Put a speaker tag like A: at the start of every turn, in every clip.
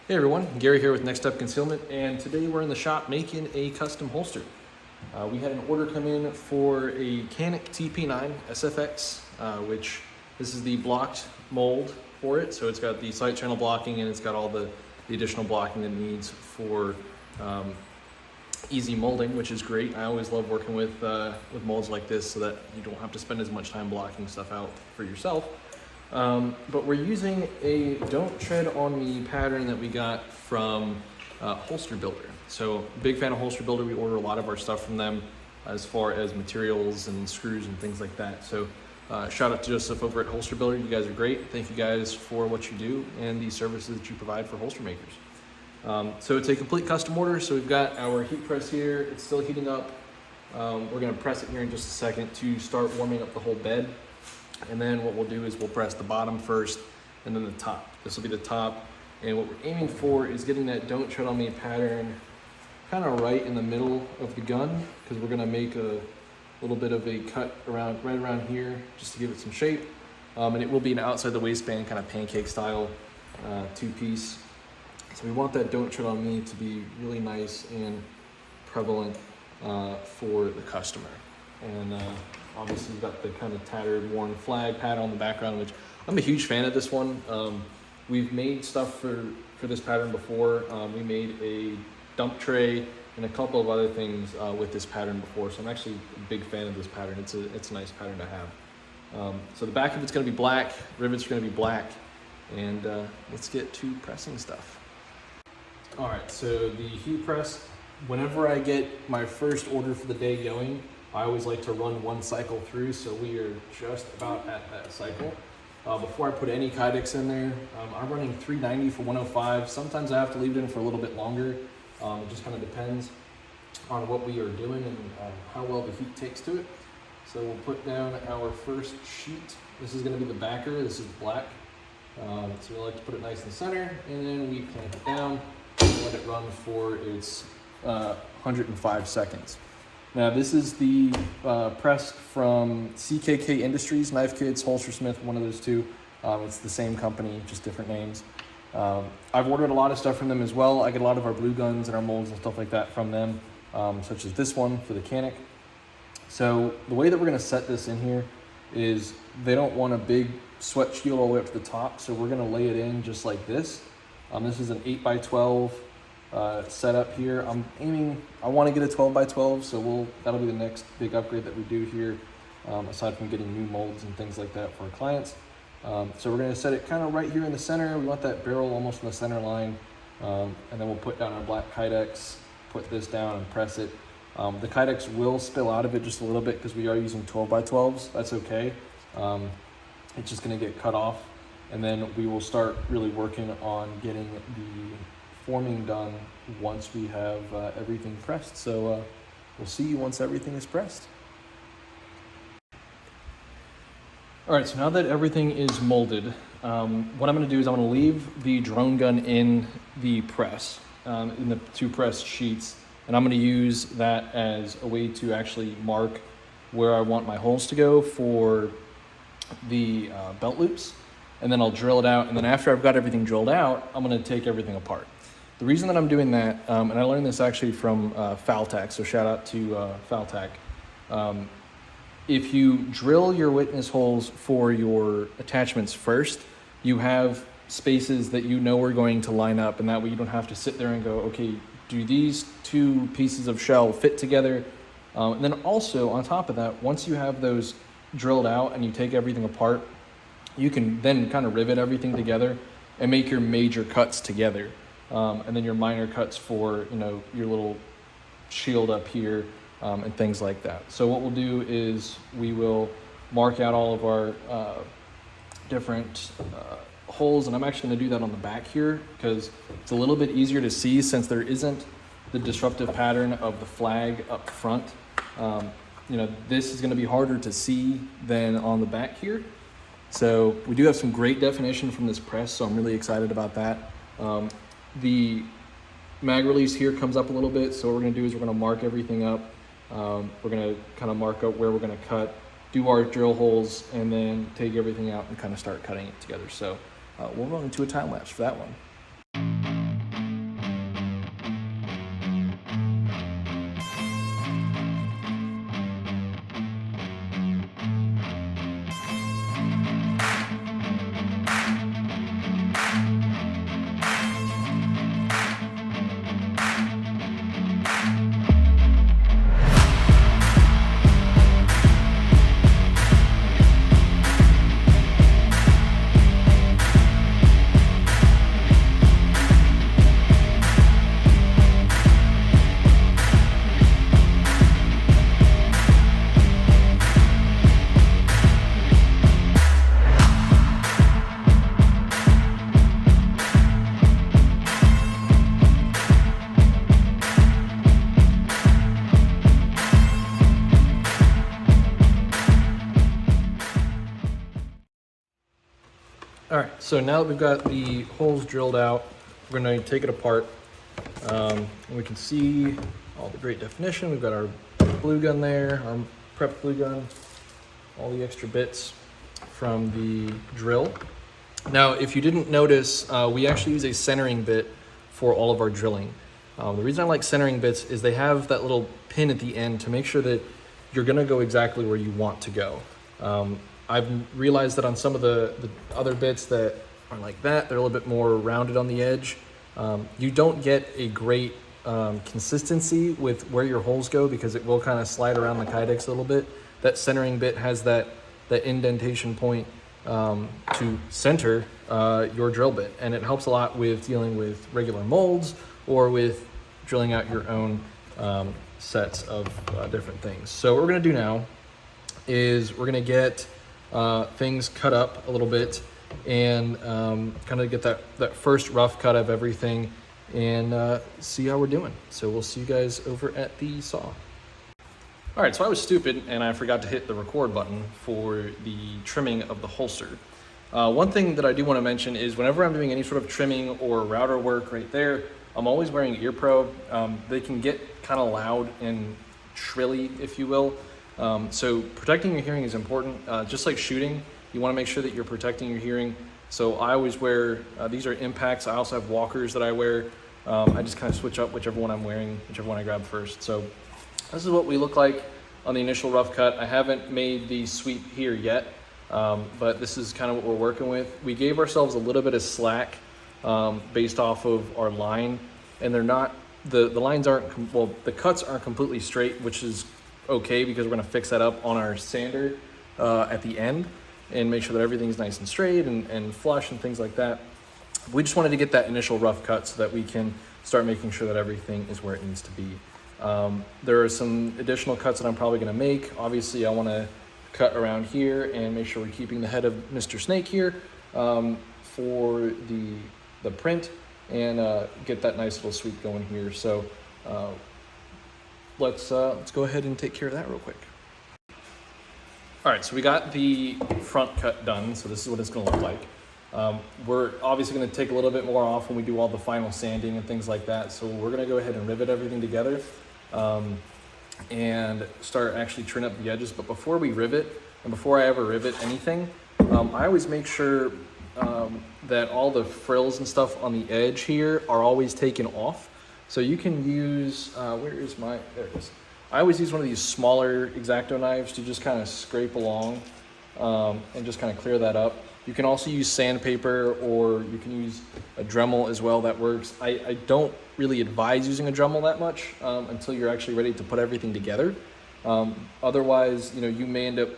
A: Hey everyone, Gary here with Next Step Concealment, and today we're in the shop making a custom holster. We had an order come in for a Canik TP9 SFX, which this is the blocked mold for it. So it's got the side channel blocking and it's got all the additional blocking it needs for easy molding, which is great. I always love working with molds like this so that you don't have to spend as much time blocking stuff out for yourself. But we're using a Don't Tread on Me pattern that we got from Holster Builder. So big fan of Holster Builder. We order a lot of our stuff from them as far as materials and screws and things like that. So shout out to Joseph over at Holster Builder. You guys are great. Thank you guys for what you do and the services that you provide for holster makers. So it's a complete custom order. So we've got our heat press here. It's still heating up. We're gonna press it here in just a second to start warming up the whole bed. And then what we'll do is we'll press the bottom first and then the top. This will be the top. And what we're aiming for is getting that Don't Tread on Me pattern kind of right in the middle of the gun, because we're gonna make a little bit of a cut right around here just to give it some shape. And it will be an outside the waistband kind of pancake style two-piece. So we want that Don't Tread on Me to be really nice and prevalent for the customer. And obviously you've got the kind of tattered, worn flag pattern on the background, which I'm a huge fan of this one. We've made stuff for this pattern before. We made a dump tray and a couple of other things with this pattern before. So I'm actually a big fan of this pattern. It's a nice pattern to have. So the back of it's gonna be black, rivets are gonna be black, and let's get to pressing stuff. All right, so the heat press, whenever I get my first order for the day going, I always like to run one cycle through, so we are just about at that cycle. Before I put any kydex in there, I'm running 390 for 105. Sometimes I have to leave it in for a little bit longer. It just kind of depends on what we are doing and how well the heat takes to it. So we'll put down our first sheet. This is gonna be the backer, this is black. So we like to put it nice in the center, and then we clamp it down and let it run for its 105 seconds. Now this is the press from CKK Industries, Knife Kids, Holstersmith, one of those two. It's the same company, just different names. I've ordered a lot of stuff from them as well. I get a lot of our blue guns and our molds and stuff like that from them, such as this one for the Canik. So the way that we're gonna set this in here is they don't want a big sweat shield all the way up to the top, so we're gonna lay it in just like this. This is an 8x12 setup here. I'm aiming, I want to get a 12x12, so that'll be the next big upgrade that we do here, aside from getting new molds and things like that for our clients. So we're going to set it kind of right here in the center. We want that barrel almost in the center line, and then we'll put down our black kydex, put this down and press it. The kydex will spill out of it just a little bit because we are using 12x12s. That's okay. It's just going to get cut off, and then we will start really working on getting the forming done once we have everything pressed. So we'll see you once everything is pressed. All right, so now that everything is molded, what I'm gonna do is I'm gonna leave the drone gun in the press, in the two press sheets, and I'm gonna use that as a way to actually mark where I want my holes to go for the belt loops, and then I'll drill it out, and then after I've got everything drilled out, I'm gonna take everything apart. The reason that I'm doing that, and I learned this actually from Faltac, so shout out to Faltac. If you drill your witness holes for your attachments first, you have spaces that you know are going to line up, and that way you don't have to sit there and go, okay, do these two pieces of shell fit together? And then also on top of that, once you have those drilled out and you take everything apart, you can then kind of rivet everything together and make your major cuts together. And then your minor cuts for, your little shield up here and things like that. So what we'll do is we will mark out all of our different holes, and I'm actually going to do that on the back here because it's a little bit easier to see since there isn't the disruptive pattern of the flag up front. This is going to be harder to see than on the back here. So we do have some great definition from this press, so I'm really excited about that. The mag release here comes up a little bit, so what we're going to do is we're going to mark everything up. We're going to kind of mark out where we're going to cut, do our drill holes, and then take everything out and kind of start cutting it together. So we'll run into a time lapse for that one. All right, so now that we've got the holes drilled out, we're gonna take it apart. And we can see all the great definition. We've got our glue gun there, our prep glue gun, all the extra bits from the drill. Now, if you didn't notice, we actually use a centering bit for all of our drilling. The reason I like centering bits is they have that little pin at the end to make sure that you're gonna go exactly where you want to go. I've realized that on some of the other bits that are like that, they're a little bit more rounded on the edge. You don't get a great consistency with where your holes go because it will kind of slide around the kydex a little bit. That centering bit has that indentation point to center your drill bit, and it helps a lot with dealing with regular molds or with drilling out your own sets of different things. So what we're gonna do now is we're gonna get things cut up a little bit and kind of get that first rough cut of everything and see how we're doing. So we'll see you guys over at the saw. All right, so I was stupid and I forgot to hit the record button for the trimming of the holster. One thing that I do want to mention is whenever I'm doing any sort of trimming or router work right there, I'm always wearing ear pro. They can get kind of loud and shrilly, if you will. So protecting your hearing is important. Just like shooting, you want to make sure that you're protecting your hearing. So I always wear, these are impacts. I also have walkers that I wear. I just kind of switch up whichever one I'm wearing, whichever one I grab first. So this is what we look like on the initial rough cut. I haven't made the sweep here yet, but this is kind of what we're working with. We gave ourselves a little bit of slack based off of our line, and they're not, the lines aren't, well, the cuts aren't completely straight, which is okay because we're gonna fix that up on our sander at the end and make sure that everything's nice and straight and flush and things like that. We just wanted to get that initial rough cut so that we can start making sure that everything is where it needs to be. There are some additional cuts that I'm probably gonna make. Obviously I wanna cut around here and make sure we're keeping the head of Mr. Snake here for the print and get that nice little sweep going here. So let's go ahead and take care of that real quick. All right, so we got the front cut done. So this is what it's gonna look like. We're obviously gonna take a little bit more off when we do all the final sanding and things like that. So we're gonna go ahead and rivet everything together and start actually trimming up the edges. But before we rivet, and before I ever rivet anything, I always make sure that all the frills and stuff on the edge here are always taken off. So you can use, there it is. I always use one of these smaller X-Acto knives to just kind of scrape along and just kind of clear that up. You can also use sandpaper, or you can use a Dremel as well, that works. I don't really advise using a Dremel that much until you're actually ready to put everything together. Otherwise, you know, you may end up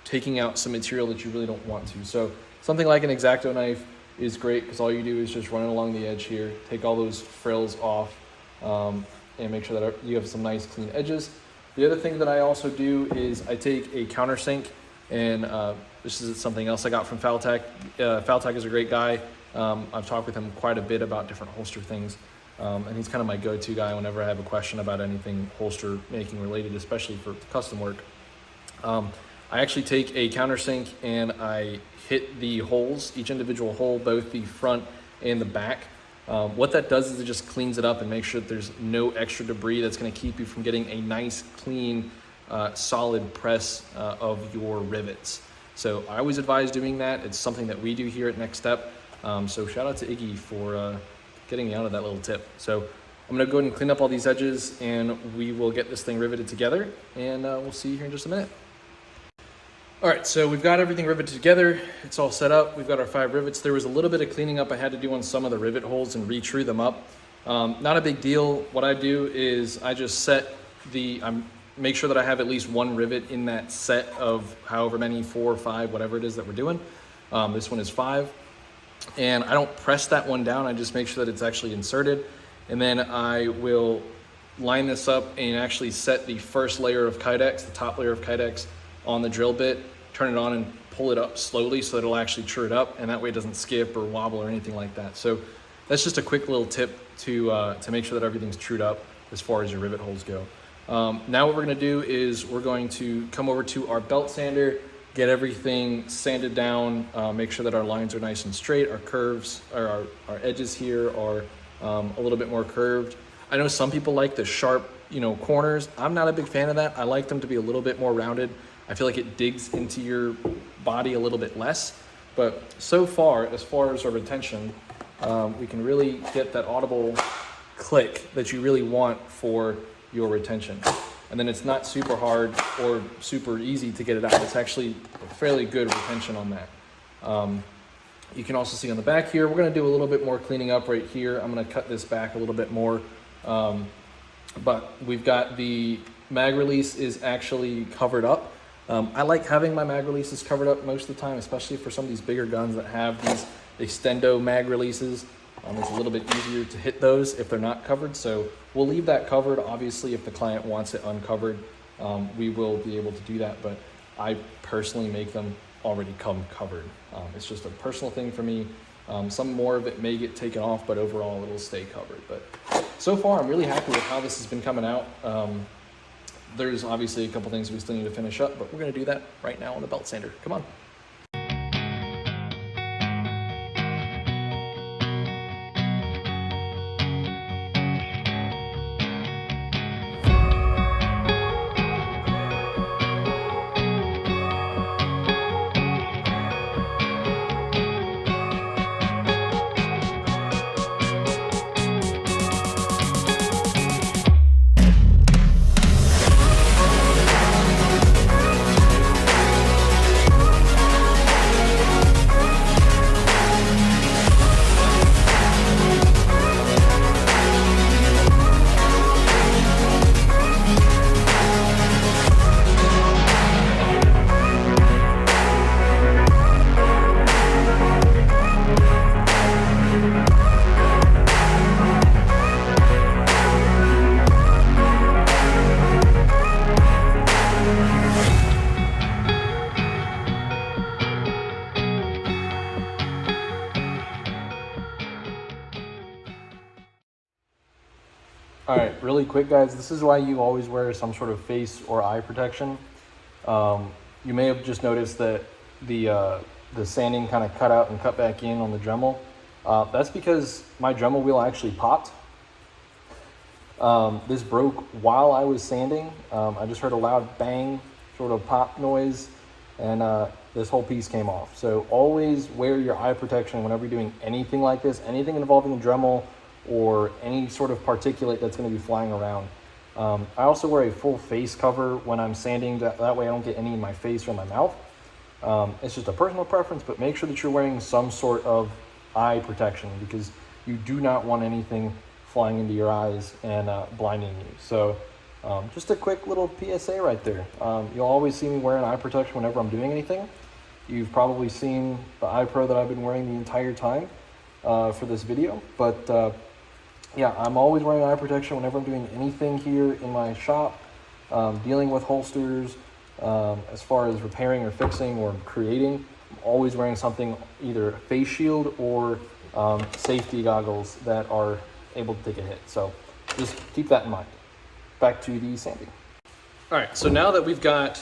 A: taking out some material that you really don't want to. So something like an X-Acto knife is great because all you do is just run it along the edge here, take all those frills off, and make sure that you have some nice clean edges. The other thing that I also do is I take a countersink, and this is something else I got from Faltech. Faltech is a great guy. I've talked with him quite a bit about different holster things, and he's kind of my go-to guy whenever I have a question about anything holster making related, especially for custom work. I actually take a countersink and I hit the holes, each individual hole, both the front and the back. What that does is it just cleans it up and makes sure that there's no extra debris that's going to keep you from getting a nice, clean, solid press of your rivets. So I always advise doing that. It's something that we do here at Next Step. So shout out to Iggy for getting me out of that little tip. So I'm going to go ahead and clean up all these edges, and we will get this thing riveted together, and we'll see you here in just a minute. All right, so we've got everything riveted together. It's all set up. We've got our 5 rivets. There was a little bit of cleaning up I had to do on some of the rivet holes and re-true them up. Not a big deal. What I do is I just set make sure that I have at least 1 rivet in that set of however many, 4 or 5, whatever it is that we're doing. This one is 5. And I don't press that one down. I just make sure that it's actually inserted. And then I will line this up and actually set the first layer of kydex, the top layer of kydex, on the drill bit, turn it on and pull it up slowly so that it'll actually true it up, and that way it doesn't skip or wobble or anything like that. So that's just a quick little tip to make sure that everything's trued up as far as your rivet holes go. Now what we're gonna do is we're going to come over to our belt sander, get everything sanded down, make sure that our lines are nice and straight, our curves, or our edges here are a little bit more curved. I know some people like the sharp, corners. I'm not a big fan of that. I like them to be a little bit more rounded. I feel like it digs into your body a little bit less. But so far, as far as our retention, we can really get that audible click that you really want for your retention. And then it's not super hard or super easy to get it out. It's actually a fairly good retention on that. You can also see on the back here, we're gonna do a little bit more cleaning up right here. I'm gonna cut this back a little bit more. But we've got the mag release is actually covered up. I like having my mag releases covered up most of the time, especially for some of these bigger guns that have these extendo mag releases. It's a little bit easier to hit those if they're not covered. So we'll leave that covered. Obviously, if the client wants it uncovered, we will be able to do that. But I personally make them already come covered. It's just a personal thing for me. Some more of it may get taken off, but overall it'll stay covered. But so far, I'm really happy with how this has been coming out. There's obviously a couple things we still need to finish up, but we're gonna do that right now on the belt sander. Come on. All right, really quick, guys. This is why you always wear some sort of face or eye protection. You may have just noticed that the sanding kind of cut out and cut back in on the Dremel. That's because my Dremel wheel actually popped. This broke while I was sanding. I just heard a loud bang, sort of pop noise, and this whole piece came off. So always wear your eye protection whenever you're doing anything like this, anything involving the Dremel or any sort of particulate that's going to be flying around. I also wear a full face cover when I'm sanding, that way I don't get any in my face or my mouth. It's just a personal preference, but make sure that you're wearing some sort of eye protection because you do not want anything flying into your eyes and blinding you. So just a quick little PSA right there. You'll always see me wearing eye protection whenever I'm doing anything. You've probably seen the eye pro that I've been wearing the entire time for this video, but yeah, I'm always wearing eye protection whenever I'm doing anything here in my shop, dealing with holsters, as far as repairing or fixing or creating. I'm always wearing something, either a face shield or safety goggles that are able to take a hit. So just keep that in mind. Back to the sanding. All right, so now that we've got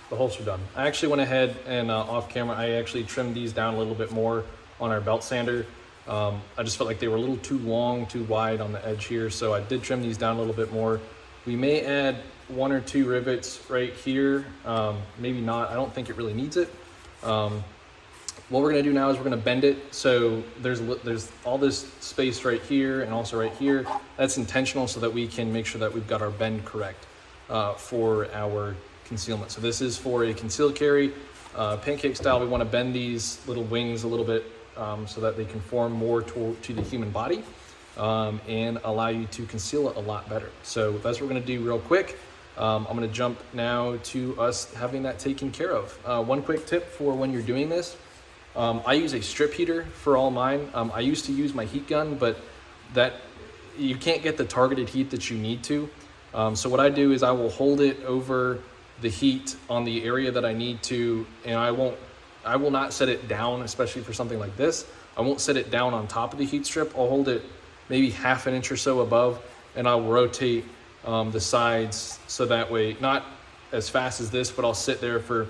A: the holster done, I actually went ahead and off camera, I actually trimmed these down a little bit more on our belt sander. I just felt like they were a little too long, too wide on the edge here, so I did trim these down a little bit more. We may add 1 or 2 rivets right here, maybe not. I don't think it really needs it. What we're gonna do now is we're gonna bend it, so there's all this space right here and also right here. That's intentional so that we can make sure that we've got our bend correct for our concealment. So this is for a concealed carry, pancake style. We wanna bend these little wings a little bit so that they conform more to the human body and allow you to conceal it a lot better. So that's what we're gonna do real quick. I'm gonna jump now to us having that taken care of. One quick tip for when you're doing this, I use a strip heater for all mine. I used to use my heat gun, but that you can't get the targeted heat that you need to. So what I do is I will hold it over the heat on the area that I need to, and I will not set it down, especially for something like this. I won't set it down on top of the heat strip. I'll hold it maybe 1/2 inch or so above, and I'll rotate the sides so that way, not as fast as this, but I'll sit there for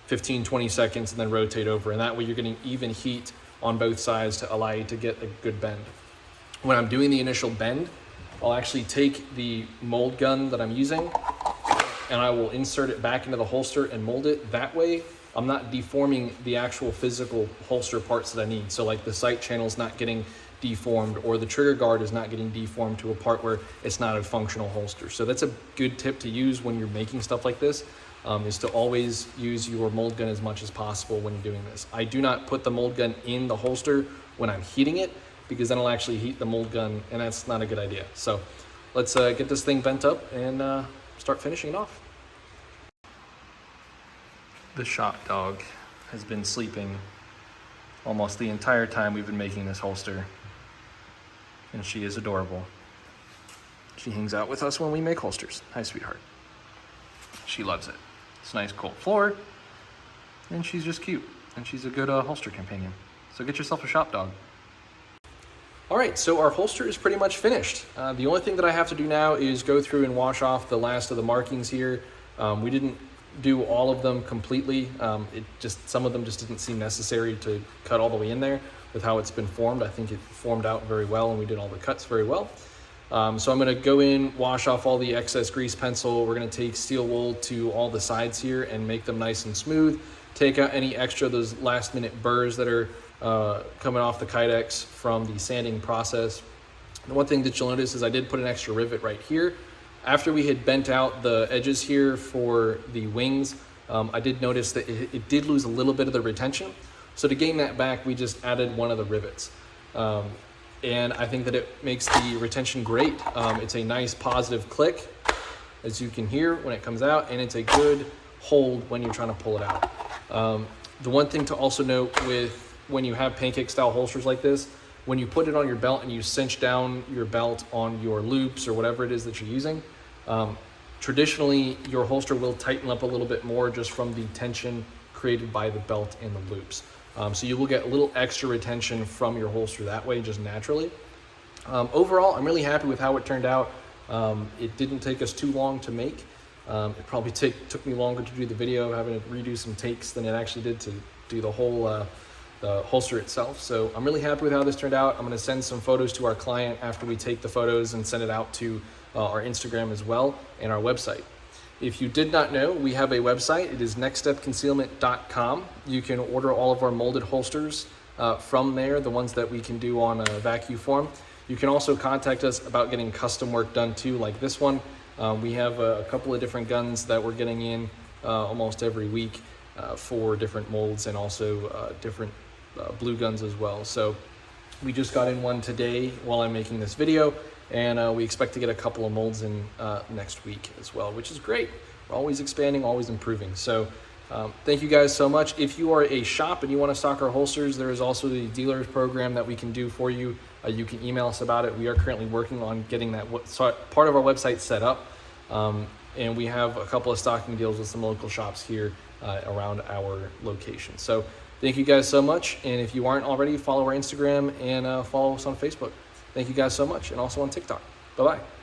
A: 15, 20 seconds and then rotate over. And that way you're getting even heat on both sides to allow you to get a good bend. When I'm doing the initial bend, I'll actually take the mold gun that I'm using and I will insert it back into the holster and mold it. That way I'm not deforming the actual physical holster parts that I need. So like the sight channel is not getting deformed, or the trigger guard is not getting deformed to a part where it's not a functional holster. So that's a good tip to use when you're making stuff like this, is to always use your mold gun as much as possible when you're doing this. I do not put the mold gun in the holster when I'm heating it, because then I'll actually heat the mold gun, and that's not a good idea. So let's get this thing bent up and start finishing it off. The shop dog has been sleeping almost the entire time we've been making this holster, and she is adorable. She hangs out with us when we make holsters. Hi, sweetheart. She loves it. It's a nice cold floor, and she's just cute, and she's a good holster companion. So get yourself a shop dog. All right, so our holster is pretty much finished. The only thing that I have to do now is go through and wash off the last of the markings here. We didn't do all of them completely. Some of them just didn't seem necessary to cut all the way in there with how it's been formed. I think it formed out very well, and we did all the cuts very well. So I'm gonna go in, wash off all the excess grease pencil. We're gonna take steel wool to all the sides here and make them nice and smooth. Take out any extra, those last minute burrs that are coming off the kydex from the sanding process. The one thing that you'll notice is I did put an extra rivet right here. After we had bent out the edges here for the wings, I did notice that it did lose a little bit of the retention. So to gain that back, we just added one of the rivets. And I think that it makes the retention great. It's a nice positive click, as you can hear when it comes out, and it's a good hold when you're trying to pull it out. The one thing to also note with when you have pancake style holsters like this, when you put it on your belt and you cinch down your belt on your loops or whatever it is that you're using, traditionally your holster will tighten up a little bit more just from the tension created by the belt and the loops. So you will get a little extra retention from your holster that way, just naturally. Overall, I'm really happy with how it turned out. It didn't take us too long to make. It probably took me longer to do the video, having to redo some takes than it actually did to do the whole the holster itself. So I'm really happy with how this turned out. I'm gonna send some photos to our client after we take the photos and send it out to our Instagram as well, and our website. If you did not know, we have a website. It is nextstepconcealment.com. You can order all of our molded holsters from there, the ones that we can do on a vacuum form. You can also contact us about getting custom work done too, like this one. We have a couple of different guns that we're getting in almost every week for different molds, and also different blue guns as well. So we just got in one today while I'm making this video, and we expect to get a couple of molds in next week as well, which is great. We're always expanding, always improving. So thank you guys so much. If you are a shop and you want to stock our holsters, there is also the dealers program that we can do for you. You can email us about it. We are currently working on getting that part of our website set up, and we have a couple of stocking deals with some local shops here around our location. So thank you guys so much, and if you aren't already, follow our Instagram and follow us on Facebook. Thank you guys so much, and also on TikTok. Bye-bye.